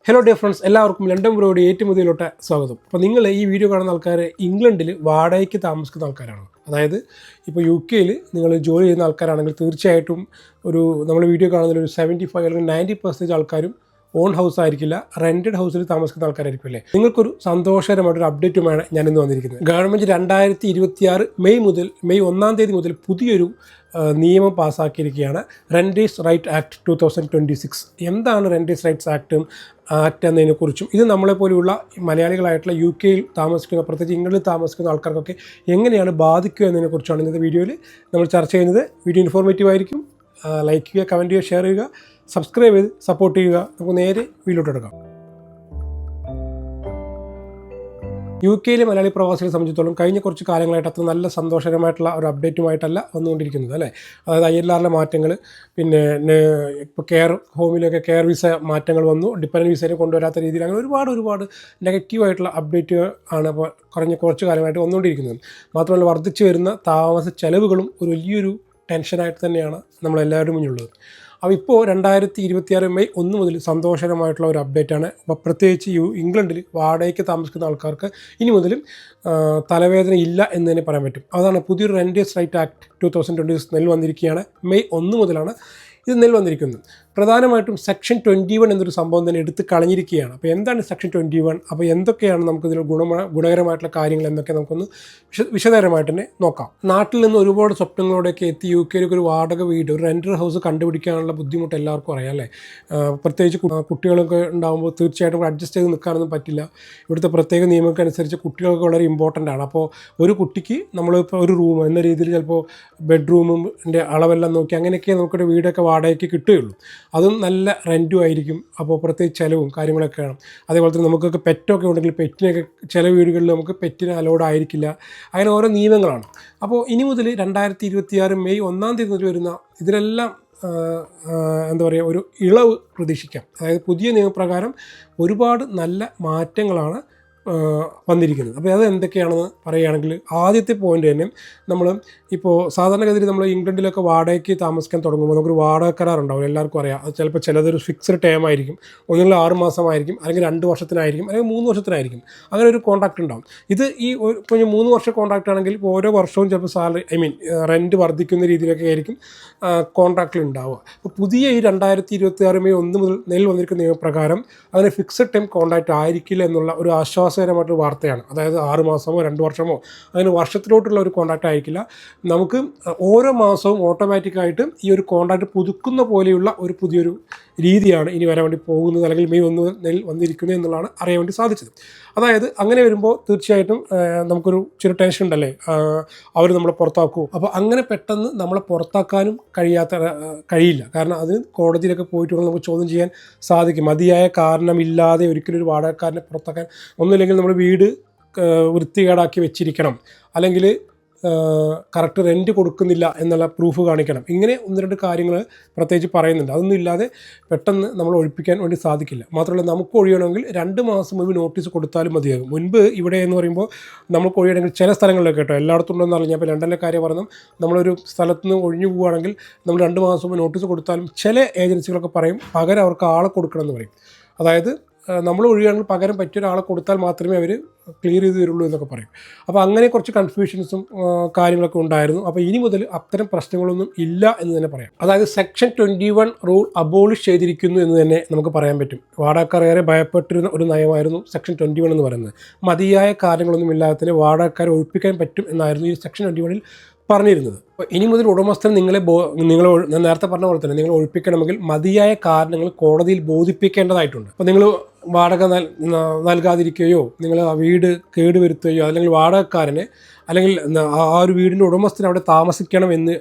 Hello dear friends, എല്ലാവർക്കും London ബ്രോയുടെ ഏറ്റവും മുതലോട്ട് സ്വാഗതം. അപ്പോൾ നിങ്ങൾ ഈ വീഡിയോ കാണുന്ന ആൾക്കാർ ഇംഗ്ലണ്ടിൽ വാടകയ്ക്ക് താമസിക്കുന്ന ആൾക്കാരാണ്. അതായത് ഇപ്പോൾ UK നിങ്ങൾ ജോലി ചെയ്യുന്ന ആൾക്കാരാണെങ്കിൽ തീർച്ചയായിട്ടും നമ്മൾ വീഡിയോ കാണുന്നതിൽ ഒരു 75 അല്ലെങ്കിൽ 90% ആൾക്കാരും ഓൺ ഹൗസ് ആയിരിക്കില്ല, റെൻറ്റഡ് ഹൗസിൽ താമസിക്കുന്ന ആൾക്കാരായിരിക്കും അല്ലേ. നിങ്ങൾക്കൊരു സന്തോഷകരമായിട്ടൊരു അപ്ഡേറ്റുമാണ് ഞാനിന്ന് വന്നിരിക്കുന്നത്. ഗവൺമെൻറ് 2026 മെയ് 1 മുതൽ പുതിയൊരു നിയമം പാസ്സാക്കിയിരിക്കുകയാണ്. റെൻറ്റേഴ്സ് റൈറ്റ് ആക്ട് 2026. എന്താണ് റെൻറ്റേഴ്സ് റൈറ്റ്സ് ആക്ട് എന്നതിനെക്കുറിച്ചും ഇത് നമ്മളെപ്പോലെയുള്ള മലയാളികളായിട്ടുള്ള UK താമസിക്കുന്ന, പ്രത്യേകിച്ച് ഇംഗ്ലണ്ടിൽ താമസിക്കുന്ന ആൾക്കാർക്കൊക്കെ എങ്ങനെയാണ് ബാധിക്കുക എന്നതിനെക്കുറിച്ചാണ് ഇന്നത്തെ വീഡിയോയിൽ നമ്മൾ ചർച്ച ചെയ്യുന്നത്. വീഡിയോ ഇൻഫോർമേറ്റീവ് ആയിരിക്കും. ലൈക്ക് ചെയ്യുക, കമൻറ്റ് ചെയ്യുക, ഷെയർ ചെയ്യുക, സബ്സ്ക്രൈബ് ചെയ്ത് സപ്പോർട്ട് ചെയ്യുക. നമുക്ക് നേരെ വീഡിയോയിലോട്ട് എടുക്കാം. UK മലയാളി പ്രവാസികളെ സംബന്ധിച്ചിടത്തോളം കഴിഞ്ഞ കുറച്ച് കാലങ്ങളായിട്ട് അത്ര നല്ല സന്തോഷകരമായിട്ടുള്ള ഒരു അപ്ഡേറ്റുമായിട്ടല്ല വന്നുകൊണ്ടിരിക്കുന്നത് അല്ലേ. അതായത് ILRലെ മാറ്റങ്ങൾ, പിന്നെ ഇപ്പോൾ കെയർ ഹോമിലൊക്കെ കെയർ വിസ മാറ്റങ്ങൾ വന്നു, ഡിപ്പെൻഡൻറ്റ് വിസയെ കൊണ്ടുവരാത്ത രീതിയിൽ അങ്ങനെ ഒരുപാട് നെഗറ്റീവായിട്ടുള്ള അപ്ഡേറ്റ് ആണ് ഇപ്പോൾ കുറച്ച് കാലമായിട്ട് വന്നുകൊണ്ടിരിക്കുന്നത്. മാത്രമല്ല വർദ്ധിച്ചു വരുന്ന താമസ ചെലവുകളും ഒരു വലിയൊരു ടെൻഷനായിട്ട് തന്നെയാണ് നമ്മളെല്ലാവരും മുന്നിലുള്ളത്. അപ്പോൾ ഇപ്പോൾ 2026 മെയ് 1 മുതൽ സന്തോഷകരമായിട്ടുള്ള ഒരു അപ്ഡേറ്റാണ്. അപ്പോൾ പ്രത്യേകിച്ച് ഇംഗ്ലണ്ടിൽ വാടകയ്ക്ക് താമസിക്കുന്ന ആൾക്കാർക്ക് ഇനി മുതലും തലവേദന ഇല്ല എന്ന് തന്നെ പറയാൻ പറ്റും. അതാണ് പുതിയൊരു റെൻറ്റേഴ്സ് റൈറ്റ് ആക്ട് 2026 നിലവിൽ വന്നിരിക്കുകയാണ്. മെയ് 1 മുതലാണ് ഇത് നിലവിൽ വന്നിരിക്കുന്നത്. പ്രധാനമായിട്ടും സെക്ഷൻ 21 എന്നൊരു സംഭവം തന്നെ എടുത്ത് കളഞ്ഞിരിക്കുകയാണ്. അപ്പോൾ എന്താണ് സെക്ഷൻ 21? അപ്പോൾ എന്തൊക്കെയാണ് നമുക്കിതിൽ ഗുണകരമായിട്ടുള്ള കാര്യങ്ങൾ എന്നൊക്കെ നമുക്കൊന്ന് വിശദകരമായിട്ട് തന്നെ നോക്കാം. നാട്ടിൽ നിന്ന് ഒരുപാട് സ്വപ്നങ്ങളോടെയൊക്കെ എത്തി UK ഒരു വാടക വീട്, ഒരു റെൻറ്റഡ് ഹൗസ് കണ്ടുപിടിക്കാനുള്ള ബുദ്ധിമുട്ട് എല്ലാവർക്കും അറിയാം അല്ലേ. പ്രത്യേകിച്ച് കുട്ടികളൊക്കെ ഉണ്ടാകുമ്പോൾ തീർച്ചയായിട്ടും അഡ്ജസ്റ്റ് ചെയ്ത് നിൽക്കാനൊന്നും പറ്റില്ല. ഇവിടുത്തെ പ്രത്യേക നിയമങ്ങൾക്കനുസരിച്ച് കുട്ടികൾക്ക് വളരെ ഇമ്പോർട്ടൻ്റ് ആണ്. അപ്പോൾ ഒരു കുട്ടിക്ക് നമ്മളിപ്പോൾ ഒരു റൂം എന്ന രീതിയിൽ ചിലപ്പോൾ ബെഡ്റൂമിൻ്റെ അളവെല്ലാം നോക്കി അങ്ങനെയൊക്കെ നമുക്കൊരു വീടൊക്കെ വാടകയ്ക്ക് കിട്ടുകയുള്ളൂ. അതും നല്ല റെൻറ്റും ആയിരിക്കും. അപ്പോൾ പ്രത്യേകിച്ച് ചിലവും കാര്യങ്ങളൊക്കെ വേണം. അതേപോലെ തന്നെ നമുക്കൊക്കെ പെറ്റൊക്കെ ഉണ്ടെങ്കിൽ പെറ്റിനൊക്കെ ചില വീടുകളിൽ നമുക്ക് പെറ്റിന് അലോഡ് ആയിരിക്കില്ല. അങ്ങനെ ഓരോ നിയമങ്ങളാണ്. അപ്പോൾ ഇനി മുതൽ 2026 മെയ് 1 മുതൽ വരുന്ന ഇതിലെല്ലാം എന്താ പറയുക, ഒരു ഇളവ് പ്രതീക്ഷിക്കാം. അതായത് പുതിയ നിയമപ്രകാരം ഒരുപാട് നല്ല മാറ്റങ്ങളാണ് വന്നിരിക്കുന്നത്. അപ്പോൾ അത് എന്തൊക്കെയാണെന്ന് പറയുകയാണെങ്കിൽ ആദ്യത്തെ പോയിൻ്റ് തന്നെ, നമ്മൾ ഇപ്പോൾ സാധാരണഗതിയിൽ നമ്മൾ ഇംഗ്ലണ്ടിലൊക്കെ വാടകയ്ക്ക് താമസിക്കാൻ തുടങ്ങുമ്പോൾ നമുക്കൊരു വാടക കരാറുണ്ടാവും. എല്ലാവർക്കും അറിയാം. അത് ചിലപ്പോൾ ചിലതൊരു ഫിക്സ്ഡ് ടൈം ആയിരിക്കും, ഒന്നുകിൽ 6 മാസമായിരിക്കും, അല്ലെങ്കിൽ 2 വർഷത്തിനായിരിക്കും, അല്ലെങ്കിൽ 3 വർഷത്തിനായിരിക്കും. അങ്ങനെ ഒരു കോൺട്രാക്റ്റ് ഉണ്ടാവും. ഇത് ഇപ്പോൾ 3 വർഷം കോൺട്രാക്റ്റ് ആണെങ്കിൽ ഓരോ വർഷവും ചിലപ്പോൾ റെൻറ്റ് വർദ്ധിക്കുന്ന രീതിയിലൊക്കെ ആയിരിക്കും കോൺട്രാക്റ്റിൽ ഉണ്ടാവുക. അപ്പോൾ പുതിയ ഈ 2026 മെയ് 1 മുതൽ നിലവിൽ വന്നിരിക്കുന്ന നിയമപ്രകാരം അങ്ങനെ ഫിക്സഡ് ടൈം കോൺട്രാക്റ്റ് ആയിരിക്കില്ല എന്നുള്ള ഒരു ആശ്വാസകരമായിട്ടൊരു വാർത്തയാണ്. അതായത് 6 മാസമോ 2 വർഷമോ അങ്ങനെ വർഷത്തിലോട്ടുള്ള ഒരു കോൺട്രാക്റ്റ് ആയിരിക്കില്ല. നമുക്ക് ഓരോ മാസവും ഓട്ടോമാറ്റിക്കായിട്ട് ഈ ഒരു കോൺട്രാക്റ്റ് പുതുക്കുന്ന പോലെയുള്ള ഒരു പുതിയൊരു രീതിയാണ് ഇനി വരാൻ വേണ്ടി പോകുന്നത്, അല്ലെങ്കിൽ മെയ് 1 മുതൽ വന്നിരിക്കുന്നത് എന്നുള്ളതാണ് അറിയാൻ വേണ്ടി സാധിച്ചത്. അതായത് അങ്ങനെ വരുമ്പോൾ തീർച്ചയായിട്ടും നമുക്കൊരു ചെറിയ ടെൻഷൻ ഉണ്ടല്ലേ, അവർ നമ്മളെ പുറത്താക്കുമോ. അപ്പോൾ അങ്ങനെ പെട്ടെന്ന് നമ്മളെ പുറത്താക്കാനും കഴിയില്ല. കാരണം അത് കോടതിയിലൊക്കെ പോയിട്ട് നമുക്ക് ചോദ്യം ചെയ്യാൻ സാധിക്കും. മതിയായ കാരണമില്ലാതെ ഒരിക്കലും ഒരു വാടകക്കാരനെ പുറത്താക്കാൻ, ഒന്നുമില്ലെങ്കിൽ നമ്മൾ വീട് വൃത്തികേടാക്കി വെച്ചിരിക്കണം, അല്ലെങ്കിൽ കറക്റ്റ് റെൻറ്റ് കൊടുക്കുന്നില്ല എന്നുള്ള പ്രൂഫ് കാണിക്കണം. ഇങ്ങനെ 1-2 കാര്യങ്ങൾ പ്രത്യേകിച്ച് പറയുന്നുണ്ട്. അതൊന്നും ഇല്ലാതെ പെട്ടെന്ന് നമ്മൾ ഒഴിപ്പിക്കാൻ വേണ്ടി സാധിക്കില്ല. മാത്രമല്ല നമുക്ക് ഒഴിയണമെങ്കിൽ 2 മാസം മുമ്പ് നോട്ടീസ് കൊടുത്താലും മതിയാകും. മുൻപ് ഇവിടെ എന്ന് പറയുമ്പോൾ നമുക്ക് ഒഴിയണമെങ്കിൽ ചില സ്ഥലങ്ങളിലൊക്കെ കേട്ടോ, എല്ലായിടത്തും ഉണ്ടെന്ന് അറിഞ്ഞാൽ, ഇപ്പോൾ ലണ്ടനിലെ കാര്യം പറഞ്ഞു, നമ്മളൊരു സ്ഥലത്ത് നിന്ന് ഒഴിഞ്ഞു പോവുകയാണെങ്കിൽ നമ്മൾ 2 മാസം മുമ്പ് നോട്ടീസ് കൊടുത്താലും ചില ഏജൻസികളൊക്കെ പറയും പകരം അവർക്ക് ആളെ കൊടുക്കണമെന്ന് പറയും. അതായത് നമ്മൾ ഒഴിയുകയാണെങ്കിൽ പകരം പറ്റിയ ഒരാളെ കൊടുത്താൽ മാത്രമേ അവർ ക്ലിയർ ചെയ്ത് തരുള്ളൂ എന്നൊക്കെ പറയും. അപ്പോൾ അങ്ങനെ കുറച്ച് കൺഫ്യൂഷൻസും കാര്യങ്ങളൊക്കെ ഉണ്ടായിരുന്നു. അപ്പോൾ ഇനി മുതൽ അത്തരം പ്രശ്നങ്ങളൊന്നും ഇല്ല എന്ന് തന്നെ പറയാം. അതായത് സെക്ഷൻ 21 റൂൾ അബോളിഷ് ചെയ്തിരിക്കുന്നു എന്ന് തന്നെ നമുക്ക് പറയാൻ പറ്റും. വാടകക്കാർ ഏറെ ഭയപ്പെട്ടിരുന്ന ഒരു നയമായിരുന്നു സെക്ഷൻ 21 എന്ന് പറയുന്നത്. മതിയായ കാര്യങ്ങളൊന്നും ഇല്ലാതെ തന്നെ വാടകക്കാരെ ഒഴിപ്പിക്കാൻ പറ്റും എന്നായിരുന്നു ഈ സെക്ഷൻ 21 പറഞ്ഞിരുന്നത്. അപ്പോൾ ഇനി മുതൽ ഉടമസ്ഥൻ നിങ്ങൾ നേരത്തെ പറഞ്ഞ പോലെ തന്നെ നിങ്ങൾ ഒഴിപ്പിക്കണമെങ്കിൽ മതിയായ കാരണങ്ങൾ കോടതിയിൽ ബോധിപ്പിക്കേണ്ടതായിട്ടുണ്ട്. അപ്പോൾ നിങ്ങൾ വാടക നൽകാതിരിക്കുകയോ, നിങ്ങൾ ആ വീട് കേടുവരുത്തുകയോ, അല്ലെങ്കിൽ വാടകക്കാരനെ അല്ലെങ്കിൽ ആ ഒരു വീടിൻ്റെ ഉടമസ്ഥന് അവിടെ താമസിക്കണം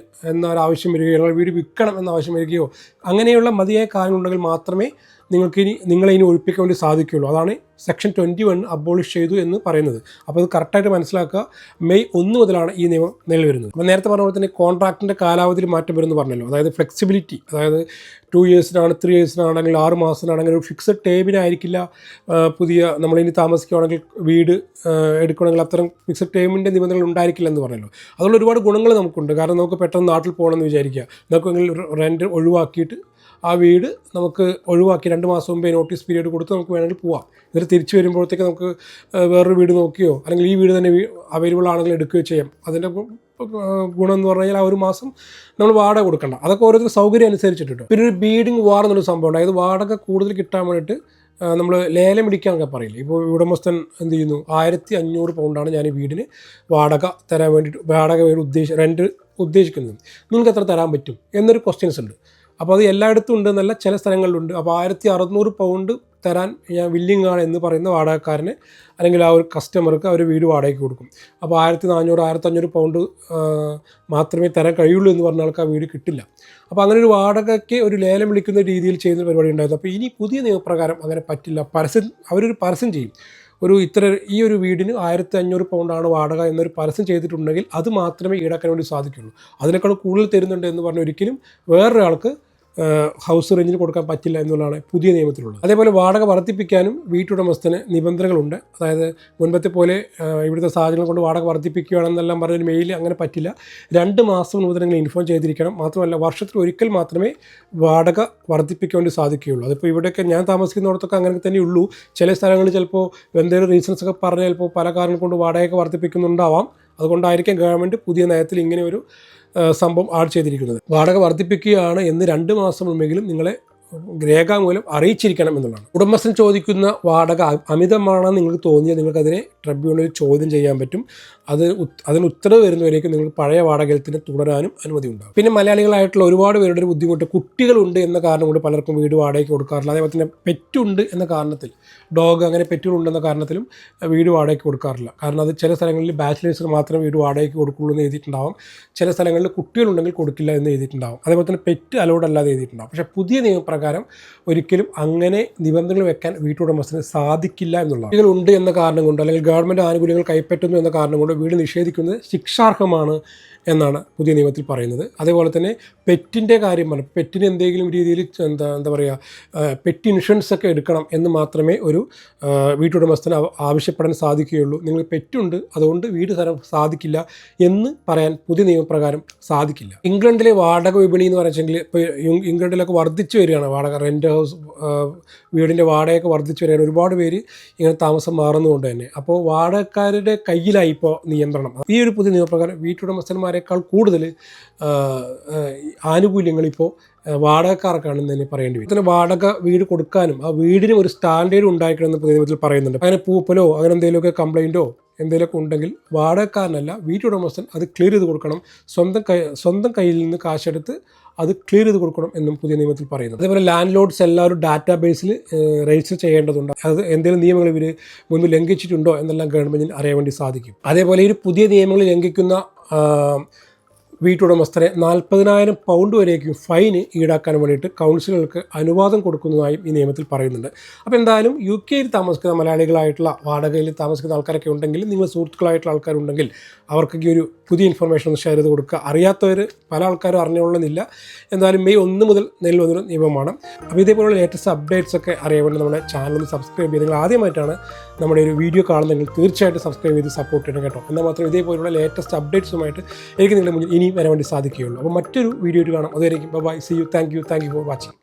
എന്നൊരാവശ്യം വരികയോ, വീട് വിൽക്കണം എന്ന ആവശ്യം വരികയോ, അങ്ങനെയുള്ള മതിയായ കാര്യങ്ങളുണ്ടെങ്കിൽ മാത്രമേ നിങ്ങളെ ഇനി ഒഴിപ്പിക്കാൻ വേണ്ടി സാധിക്കുകയുള്ളൂ. അതാണ് സെക്ഷൻ 21 അബോളിഷ് ചെയ്തു എന്ന് പറയുന്നത്. അപ്പോൾ അത് കറക്റ്റായിട്ട് മനസ്സിലാക്കുക. മെയ് 1 മുതലാണ് ഈ നിയമം നിലവിൽ വരുന്നത്. അപ്പോൾ നേരത്തെ പറഞ്ഞ പോലെ തന്നെ കോൺട്രാക്റ്റിൻ്റെ കാലാവധിയിൽ മാറ്റം വരുമെന്ന് പറഞ്ഞല്ലോ. അതായത് ഫ്ലെക്സിബിലിറ്റി, അതായത് 2 ഇയേഴ്സിനാണ്, 3 ഇയേഴ്സിനാണെങ്കിൽ, 6 മാസത്തിനാണെങ്കിൽ ഒരു ഫിക്സഡ് ടൈമിനായിരിക്കില്ല. പുതിയ നമ്മളിനി താമസിക്കുകയാണെങ്കിൽ, വീട് എടുക്കുകയാണെങ്കിൽ അത്തരം ഫിക്സഡ് ടൈമിൻ്റെ നിബന്ധനകൾ ഉണ്ടായിരിക്കില്ല എന്ന് പറഞ്ഞല്ലോ. അതുകൊണ്ട് ഒരുപാട് ഗുണങ്ങൾ നമുക്കുണ്ട്. കാരണം നമുക്ക് പെട്ടെന്ന് നാട്ടിൽ പോകണമെന്ന് വിചാരിക്കുക, നമുക്കെങ്കിൽ റെൻറ്റ് ഒഴിവാക്കിയിട്ട് ആ വീട് നമുക്ക് ഒഴിവാക്കി 2 മാസം മുമ്പേ നോട്ടീസ് പീരീഡ് കൊടുത്ത് നമുക്ക് വേണമെങ്കിൽ പോവാം. എന്നിട്ട് തിരിച്ച് വരുമ്പോഴത്തേക്ക് നമുക്ക് വേറൊരു വീട് നോക്കിയോ അല്ലെങ്കിൽ ഈ വീട് തന്നെ അവൈലബിൾ ആണെങ്കിൽ എടുക്കുകയോ ചെയ്യാം. അതിൻ്റെ ഗുണം എന്ന് പറഞ്ഞു കഴിഞ്ഞാൽ ആ ഒരു മാസം നമ്മൾ വാടക കൊടുക്കണ്ട. അതൊക്കെ ഓരോരുത്തർ സൗകര്യം അനുസരിച്ചിട്ട്. പിന്നെ ഒരു ബീഡിങ് വാർ എന്നൊരു സംഭവം ഉണ്ട്. അതായത് വാടക കൂടുതൽ കിട്ടാൻ വേണ്ടിയിട്ട് നമ്മൾ ലേലം പിടിക്കാനൊക്കെ പറയില്ല. ഇപ്പോൾ ഉടമസ്ഥൻ എന്ത് ചെയ്യുന്നു, 1500 പൗണ്ടാണ് ഞാൻ ഈ വീടിന് വാടക തരാൻ വേണ്ടിയിട്ട് റെൻറ്റ് ഉദ്ദേശിക്കുന്നത്, നിങ്ങൾക്ക് എത്ര തരാൻ പറ്റും എന്നൊരു ക്വസ്റ്റ്യൻസ് ഉണ്ട്. അപ്പോൾ അത് എല്ലായിടത്തും ഉണ്ട് എന്നല്ല, ചില സ്ഥലങ്ങളിലുണ്ട്. അപ്പോൾ 1600 പൗണ്ട് തരാൻ ഞാൻ വില്ലിങ് ആണ് എന്ന് പറയുന്ന വാടകക്കാരന് അല്ലെങ്കിൽ ആ ഒരു കസ്റ്റമർക്ക് അവർ വീട് വാടകയ്ക്ക് കൊടുക്കും. അപ്പോൾ 1400 1500 പൗണ്ട് മാത്രമേ തരാൻ കഴിയുള്ളൂ എന്ന് പറഞ്ഞ ആൾക്ക് ആ വീട് കിട്ടില്ല. അപ്പോൾ അങ്ങനെ ഒരു വാടകയ്ക്ക് ഒരു ലേലം വിളിക്കുന്ന രീതിയിൽ ചെയ്യുന്ന പരിപാടി ഉണ്ടായിരുന്നു. അപ്പോൾ ഇനി പുതിയ നിയമപ്രകാരം അങ്ങനെ പറ്റില്ല. അവരൊരു പരസ്യം ചെയ്യും, ഈ ഒരു വീടിന് 1500 പൗണ്ടാണ് വാടക എന്നൊരു പരസ്യം ചെയ്തിട്ടുണ്ടെങ്കിൽ അത് മാത്രമേ ഈടാക്കാൻ വേണ്ടി സാധിക്കുള്ളൂ. അതിനേക്കാൾ കൂടുതൽ തരുന്നുണ്ട് എന്ന് പറഞ്ഞ് ഒരിക്കലും വേറൊരാൾക്ക് ഹൗസ് റെൻറ്റിന് കൊടുക്കാൻ പറ്റില്ല എന്നുള്ളതാണ് പുതിയ നിയമത്തിലുള്ളത്. അതേപോലെ വാടക വർദ്ധിപ്പിക്കാനും വീട്ടുടമസ്ഥന് നിബന്ധനകളുണ്ട്. അതായത് മുൻപത്തെ പോലെ ഇവിടുത്തെ സാഹചര്യങ്ങൾ കൊണ്ട് വാടക വർദ്ധിപ്പിക്കുകയാണെന്നെല്ലാം പറഞ്ഞൊരു മെയിൽ അങ്ങനെ പറ്റില്ല. 2 മാസം മുതൽ നിങ്ങൾ ഇൻഫോം ചെയ്തിരിക്കണം. മാത്രമല്ല വർഷത്തിൽ ഒരിക്കൽ മാത്രമേ വാടക വർദ്ധിപ്പിക്കാൻ വേണ്ടി സാധിക്കുകയുള്ളൂ. അതിപ്പോൾ ഇവിടെയൊക്കെ ഞാൻ താമസിക്കുന്നിടത്തൊക്കെ അങ്ങനെ തന്നെ ഉള്ളൂ. ചില സ്ഥലങ്ങളിൽ ചിലപ്പോൾ എന്തെങ്കിലും റീസൺസ് ഒക്കെ പറഞ്ഞാൽ ചിലപ്പോൾ പല കാരണങ്ങൾ കൊണ്ട് വാടകയൊക്കെ വർദ്ധിപ്പിക്കുന്നുണ്ടാവാം. അതുകൊണ്ടായിരിക്കും ഗവൺമെൻറ് പുതിയ നയത്തിൽ ഇങ്ങനെ ഒരു സംഭവം ആഡ് ചെയ്തിരിക്കുന്നത്. വാടക വർദ്ധിപ്പിക്കുകയാണ് എന്ന് 2 മാസം മുമ്പെങ്കിലും നിങ്ങളെ രേഖാമൂലം അറിയിച്ചിരിക്കണം എന്നുള്ളതാണ്. ഉടമസ്ഥൻ ചോദിക്കുന്ന വാടക അമിതമാണെന്ന് നിങ്ങൾക്ക് തോന്നിയാൽ നിങ്ങൾക്കതിനെ ട്രിബ്യൂണലിൽ ചോദ്യം ചെയ്യാൻ പറ്റും. അതിന് ഉത്തരവ് വരുന്നവരേക്കും നിങ്ങൾക്ക് പഴയ വാടകയിൽ തന്നെ തുടരാനും അനുമതി ഉണ്ടാകും. പിന്നെ മലയാളികളായിട്ടുള്ള ഒരുപാട് പേരുടെ ഒരു ബുദ്ധിമുട്ട്, കുട്ടികളുണ്ട് എന്ന കാരണം കൊണ്ട് പലർക്കും വീട് വാടകയ്ക്ക് കൊടുക്കാറില്ല. അതേപോലെ തന്നെ പെറ്റുണ്ട് എന്ന കാരണത്തിൽ, ഡോഗ് അങ്ങനെ പെറ്റുകളുണ്ടെന്ന കാരണത്തിലും വീട് വാടകയ്ക്ക് കൊടുക്കാറില്ല. കാരണം അത് ചില സ്ഥലങ്ങളിൽ ബാച്ചിലേഴ്സിന് മാത്രമേ വീട് വാടകയ്ക്ക് കൊടുക്കുള്ളൂ എന്ന് എഴുതിയിട്ടുണ്ടാവും. ചില സ്ഥലങ്ങളിൽ കുട്ടികളുണ്ടെങ്കിൽ കൊടുക്കില്ല എന്ന് എഴുതിയിട്ടുണ്ടാവും. അതേപോലെ തന്നെ പെറ്റ് അലൗഡ് അല്ലാതെ എഴുതിയിട്ടുണ്ടാവും. പക്ഷേ പുതിയ നിയമപ്രകാരം ഒരിക്കലും അങ്ങനെ നിബന്ധനകൾ വെക്കാൻ വീട്ടുടമസ്ഥന് സാധിക്കില്ല എന്നുള്ളതാണ്. കുട്ടികളുണ്ട് എന്ന കാരണം കൊണ്ട് അല്ലെങ്കിൽ ഗവൺമെൻറ് ആനുകൂല്യങ്ങൾ കൈപ്പറ്റുന്നു എന്ന കാരണം കൊണ്ട് വീട് നിഷേധിക്കുന്നത് ശിക്ഷാർഹമാണ് എന്നാണ് പുതിയ നിയമത്തിൽ പറയുന്നത്. അതേപോലെ തന്നെ പെറ്റിൻ്റെ കാര്യം പറഞ്ഞു, പെറ്റിന് എന്തെങ്കിലും രീതിയിൽ എന്താ പറയുക, പെറ്റ് ഇൻഷുറൻസ് ഒക്കെ എടുക്കണം എന്ന് മാത്രമേ ഒരു വീട്ടുടമസ്ഥന് ആവശ്യപ്പെടാൻ സാധിക്കുകയുള്ളൂ. നിങ്ങൾ പെറ്റുണ്ട് അതുകൊണ്ട് വീട് തരാൻ സാധിക്കില്ല എന്ന് പറയാൻ പുതിയ നിയമപ്രകാരം സാധിക്കില്ല. ഇംഗ്ലണ്ടിലെ വാടക വിപണി എന്ന് പറഞ്ഞെങ്കിൽ ഇപ്പോൾ ഇംഗ്ലണ്ടിലൊക്കെ വർദ്ധിച്ചു വരികയാണ് വാടക. റെൻ്റ് ഹൗസ് വീടിൻ്റെ വാടകയൊക്കെ വർദ്ധിച്ചു വരികയാണ്. ഒരുപാട് പേര് ഇങ്ങനെ താമസം മാറുന്നതുകൊണ്ട് തന്നെ. അപ്പോൾ വാടകക്കാരുടെ കയ്യിലായി ഇപ്പോൾ നിയന്ത്രണം. ഈ ഒരു പുതിയ നിയമപ്രകാരം വീട്ടുടമസ്ഥന്മാരെക്കാൾ കൂടുതൽ ആനുകൂല്യങ്ങൾ ഇപ്പോൾ വാടകക്കാർക്കാണെന്ന് തന്നെ പറയേണ്ടി വരും. ഇതിന് വാടക വീട് കൊടുക്കാനും ആ വീടിന് ഒരു സ്റ്റാൻഡേർഡ് ഉണ്ടായിരിക്കണമെന്ന് പുതിയ നിയമത്തിൽ പറയുന്നുണ്ട്. അങ്ങനെ പൂപ്പലോ അങ്ങനെ എന്തെങ്കിലുമൊക്കെ കംപ്ലൈൻറ്റോ എന്തെങ്കിലുമൊക്കെ ഉണ്ടെങ്കിൽ വാടകക്കാരനല്ല വീട്ടുടമസ്ഥൻ അത് ക്ലിയർ ചെയ്ത് കൊടുക്കണം. സ്വന്തം കയ്യിൽ നിന്ന് കാശെടുത്ത് അത് ക്ലിയർ ചെയ്ത് കൊടുക്കണം എന്നും പുതിയ നിയമത്തിൽ പറയുന്നത്. അതേപോലെ ലാൻഡ് ലോഡ്സ് എല്ലാവരും ഡാറ്റാബേസിൽ രജിസ്റ്റർ ചെയ്യേണ്ടതുണ്ട്. അത് എന്തെങ്കിലും നിയമങ്ങൾ ഇവർ മുൻപ് ലംഘിച്ചിട്ടുണ്ടോ എന്നെല്ലാം ഗവൺമെൻറ്റിന് അറിയാൻ വേണ്ടി സാധിക്കും. അതേപോലെ ഈ പുതിയ നിയമങ്ങൾ ലംഘിക്കുന്ന വീട്ടുടമസ്ഥരെ 40,000 പൗണ്ട് വരേക്കും ഫൈന് ഈടാക്കാൻ വേണ്ടിയിട്ട് കൗൺസിലുകൾക്ക് അനുവാദം കൊടുക്കുന്നതായും ഈ നിയമത്തിൽ പറയുന്നുണ്ട്. അപ്പോൾ എന്തായാലും UK താമസിക്കുന്ന മലയാളികളായിട്ടുള്ള വാടകയിൽ താമസിക്കുന്ന ആൾക്കാരൊക്കെ ഉണ്ടെങ്കിൽ, നിങ്ങൾ സുഹൃത്തുക്കളായിട്ടുള്ള ആൾക്കാരുണ്ടെങ്കിൽ അവർക്കൊക്കെ ഒരു പുതിയ ഇൻഫർമേഷൻ ഒന്ന് ഷെയർ ചെയ്ത് കൊടുക്കുക. അറിയാത്തവർ പല ആൾക്കാരും അറിഞ്ഞുകൊള്ളുന്നില്ല. എന്തായാലും മെയ് 1 മുതൽ നിലവിൽ വന്നൊരു നിയമമാണ്. അപ്പോൾ ഇതേപോലുള്ള ലേറ്റസ്റ്റ് അപ്ഡേറ്റ്സ് ഒക്കെ അറിയാൻ വേണ്ടി നമ്മുടെ ചാനൽ സബ്സ്ക്രൈബ് ചെയ്ത്, നിങ്ങൾ ആദ്യമായിട്ടാണ് നമ്മുടെ ഒരു വീഡിയോ കാണുന്നതെങ്കിൽ തീർച്ചയായിട്ടും സബ്സ്ക്രൈബ് ചെയ്ത് സപ്പോർട്ട് ചെയ്യണം കേട്ടോ. എന്നാൽ മാത്രം ഇതേപോലുള്ള ലേറ്റസ്റ്റ് അപ്ഡേറ്റ്സുമായിട്ട് എനിക്ക് നിങ്ങളുടെ മുന്നിൽ ഇനിയും വരാൻ വേണ്ടി സാധിക്കുകയുള്ളൂ. അപ്പോൾ മറ്റൊരു വീഡിയോ കാണാം. അതുവരെയും bye, see you, thank you for watching.